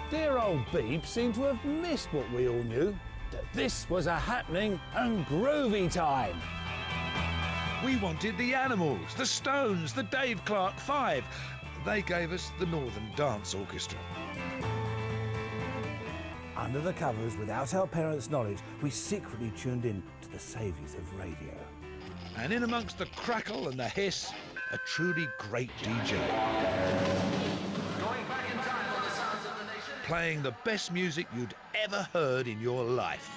Dear old Beeb seemed to have missed what we all knew, that this was a happening and groovy time. We wanted the Animals, the Stones, the Dave Clark Five. They gave us the Northern Dance Orchestra. Under the covers, without our parents' knowledge, we secretly tuned in to the saviours of radio. And in amongst the crackle and the hiss, a truly great DJ. Going back in time on the sounds of the nation. Playing the best music you'd ever heard in your life.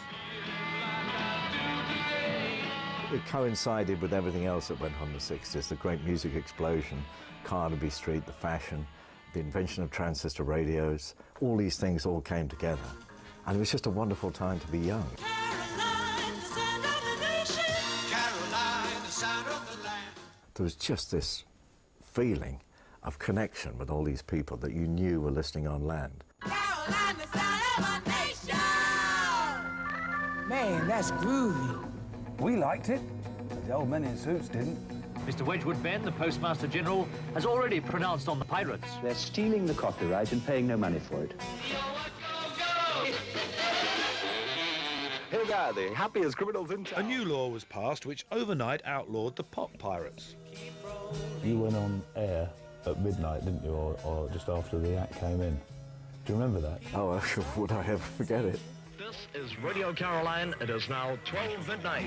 It coincided with everything else that went on in the 60s, the great music explosion, Carnaby Street, the fashion, the invention of transistor radios, all these things all came together. And it was just a wonderful time to be young. Caroline, the sound of the nation. Caroline, the sound of the land. There was just this feeling of connection with all these people that you knew were listening on land. Caroline, the sound of our nation. Man, that's groovy. We liked it, but the old men in suits didn't. Mr. Wedgwood Benn, the Postmaster General, has already pronounced on the pirates. They're stealing the copyright and paying no money for it. Hey there, the happiest criminals in town. A new law was passed which overnight outlawed the pop pirates. You went on air at midnight, didn't you, or just after the act came in? Do you remember that? Oh, would I ever forget it? This is Radio Caroline. It is now 12 midnight.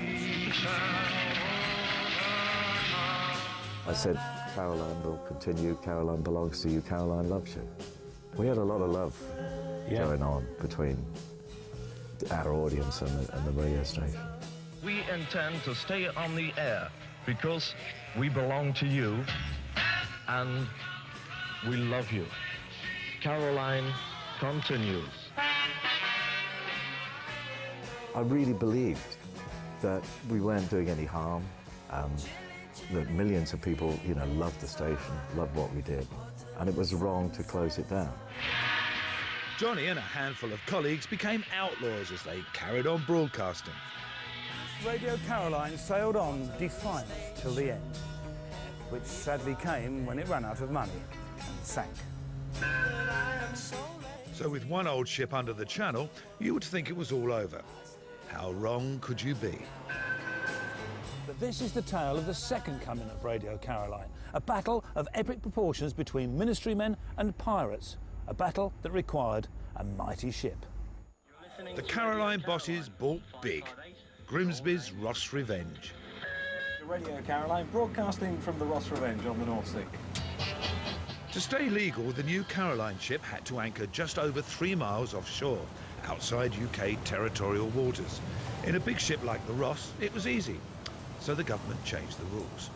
I said, Caroline will continue, Caroline belongs to you, Caroline loves you. We had a lot of love going on between our audience and the radio station. We intend to stay on the air because we belong to you and we love you. Caroline continues. I really believed that we weren't doing any harm, that millions of people, you know, loved the station, loved what we did, and it was wrong to close it down. Johnny and a handful of colleagues became outlaws as they carried on broadcasting. Radio Caroline sailed on defiant till the end, which sadly came when it ran out of money and sank. So with one old ship under the channel, you would think it was all over. How wrong could you be? But this is the tale of the second coming of Radio Caroline, a battle of epic proportions between ministry men and pirates, a battle that required a mighty ship. The Caroline bosses bought big. Grimsby's Ross Revenge. Radio Caroline broadcasting from the Ross Revenge on the North Sea. To stay legal, the new Caroline ship had to anchor just over 3 miles offshore, outside UK territorial waters. In a big ship like the Ross, it was easy, so the government changed the rules.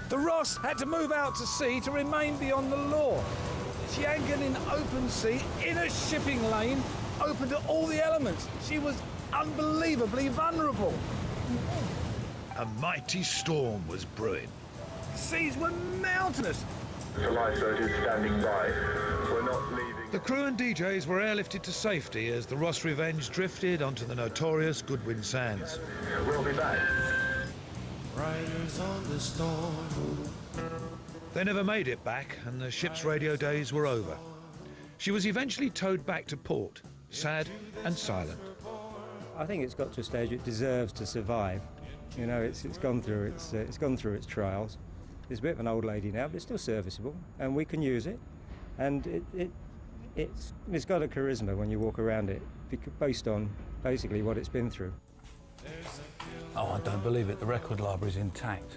The Ross had to move out to sea to remain beyond the law. She anchored in open sea, in a shipping lane, open to all the elements. She was unbelievably vulnerable. A mighty storm was brewing. Seas were mountainous. The lifeboat is standing by. We're not leaving. The crew and DJs were airlifted to safety as the Ross Revenge drifted onto the notorious Goodwin Sands. We'll be back. Riders on the storm. They never made it back, and the ship's radio days were over. She was eventually towed back to port, sad and silent. I think it's got to a stage it deserves to survive. You know, it's gone through its trials. It's a bit of an old lady now, but it's still serviceable, and we can use it. And it's got a charisma when you walk around it, based on basically what it's been through. Oh, I don't believe it. The record library's intact.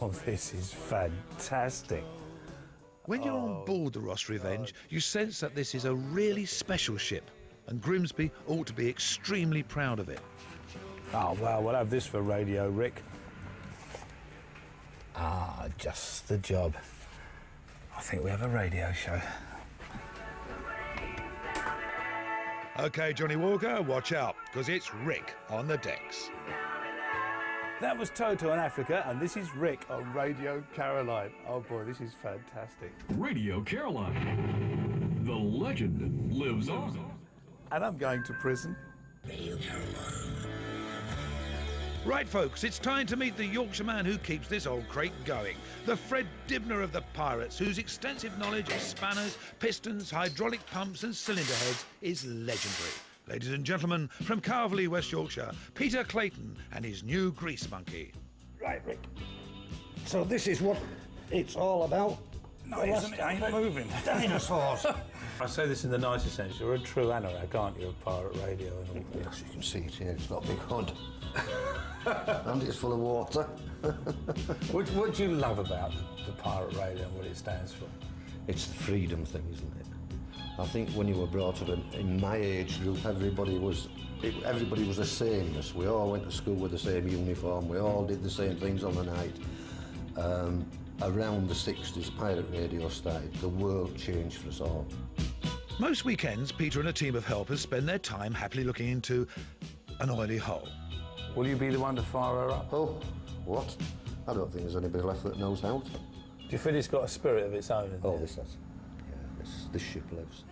Oh, this is fantastic. When you're on board the Ross Revenge, you sense that this is a really special ship, and Grimsby ought to be extremely proud of it. Oh, well, we'll have this for radio, Rick. Ah, just the job. I think we have a radio show. OK, Johnny Walker, watch out, because it's Rick on the decks. That was Toto in Africa, and this is Rick on Radio Caroline. Oh, boy, this is fantastic. Radio Caroline. The legend lives on. And I'm going to prison. Radio Caroline. Right, folks, it's time to meet the Yorkshire man who keeps this old crate going. The Fred Dibner of the Pirates, whose extensive knowledge of spanners, pistons, hydraulic pumps and cylinder heads is legendary. Ladies and gentlemen, from Carverley, West Yorkshire, Peter Clayton and his new grease monkey. Right, Rick. So this is what it's all about. No, it ain't moving. Dinosaurs. I say this in the nicest sense. You're a true anorak, aren't you, of pirate radio and all this? Yes, you can see it here. It's not big hood. And it's full of water. What do you love about the pirate radio and what it stands for? It's the freedom thing, isn't it? I think when you were brought up in my age group, everybody was the sameness. We all went to school with the same uniform. We all did the same things on the night. Around the 60s, pirate radio started. The world changed for us all. Most weekends, Peter and a team of helpers spend their time happily looking into an oily hole. Will you be the one to fire her up? Oh, what? I don't think there's anybody left that knows how to. Do you feel it's got a spirit of its own? Oh, this has. Yeah, this ship lives.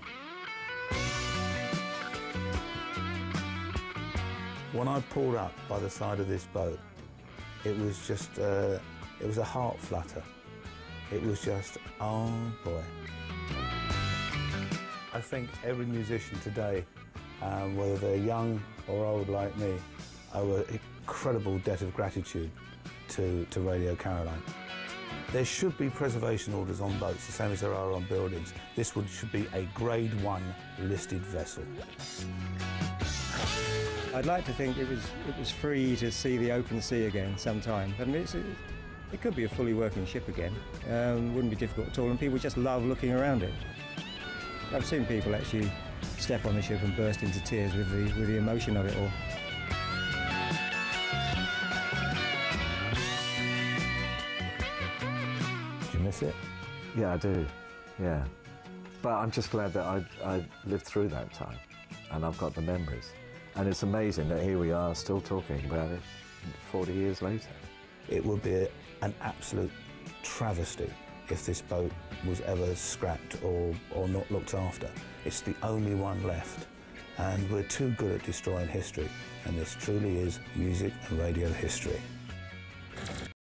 When I pulled up by the side of this boat, it was just, it was a heart flutter. It was just, oh boy. I think every musician today, whether they're young or old like me, owe an incredible debt of gratitude to Radio Caroline. There should be preservation orders on boats, the same as there are on buildings. This should be a Grade 1 listed vessel. I'd like to think it was free to see the open sea again sometime. I mean, it could be a fully working ship again. Wouldn't be difficult at all, and people just love looking around it. I've seen people actually step on the ship and burst into tears with the emotion of it all. Do you miss it? Yeah, I do. Yeah. But I'm just glad that I lived through that time, and I've got the memories. And it's amazing that here we are still talking about it 40 years later. It would be an absolute travesty if this boat was ever scrapped or not looked after. It's the only one left, and we're too good at destroying history, and this truly is music and radio history.